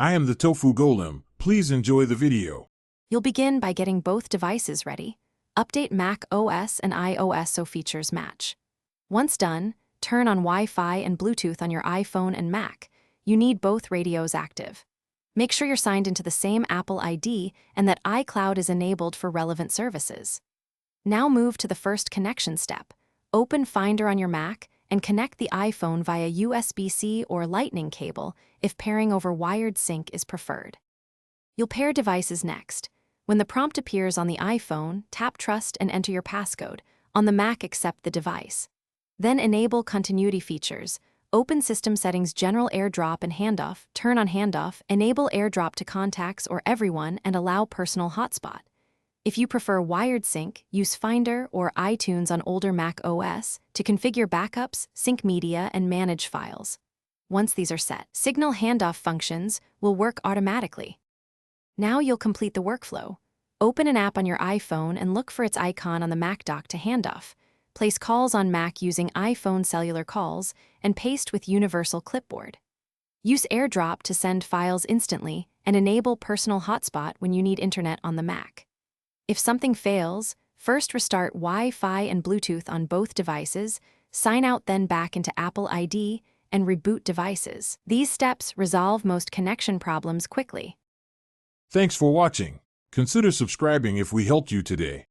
I am the Tofu Golem. Please enjoy the video. You'll begin by getting both devices ready. Update Mac OS and iOS so features match. Once done, turn on Wi-Fi and Bluetooth on your iPhone and Mac. You need both radios active. Make sure you're signed into the same Apple ID and that iCloud is enabled for relevant services. Now move to the first connection step. Open Finder on your Mac and connect the iPhone via USB-C or Lightning cable if pairing over wired sync is preferred. You'll pair devices next. When the prompt appears on the iPhone, tap Trust and enter your passcode. On the Mac, accept the device. Then enable continuity features. Open System Settings, General AirDrop and Handoff, turn on Handoff, enable AirDrop to contacts or everyone and allow personal hotspot. If you prefer wired sync, use Finder or iTunes on older Mac OS to configure backups, sync media, and manage files. Once these are set, Signal handoff functions will work automatically. Now you'll complete the workflow. Open an app on your iPhone and look for its icon on the Mac dock to handoff. Place calls on Mac using iPhone cellular calls and paste with Universal Clipboard. Use AirDrop to send files instantly and enable personal hotspot when you need internet on the Mac. If something fails, first restart Wi-Fi and Bluetooth on both devices, sign out then back into Apple ID, and reboot devices. These steps resolve most connection problems quickly. Thanks for watching. Consider subscribing if we helped you today.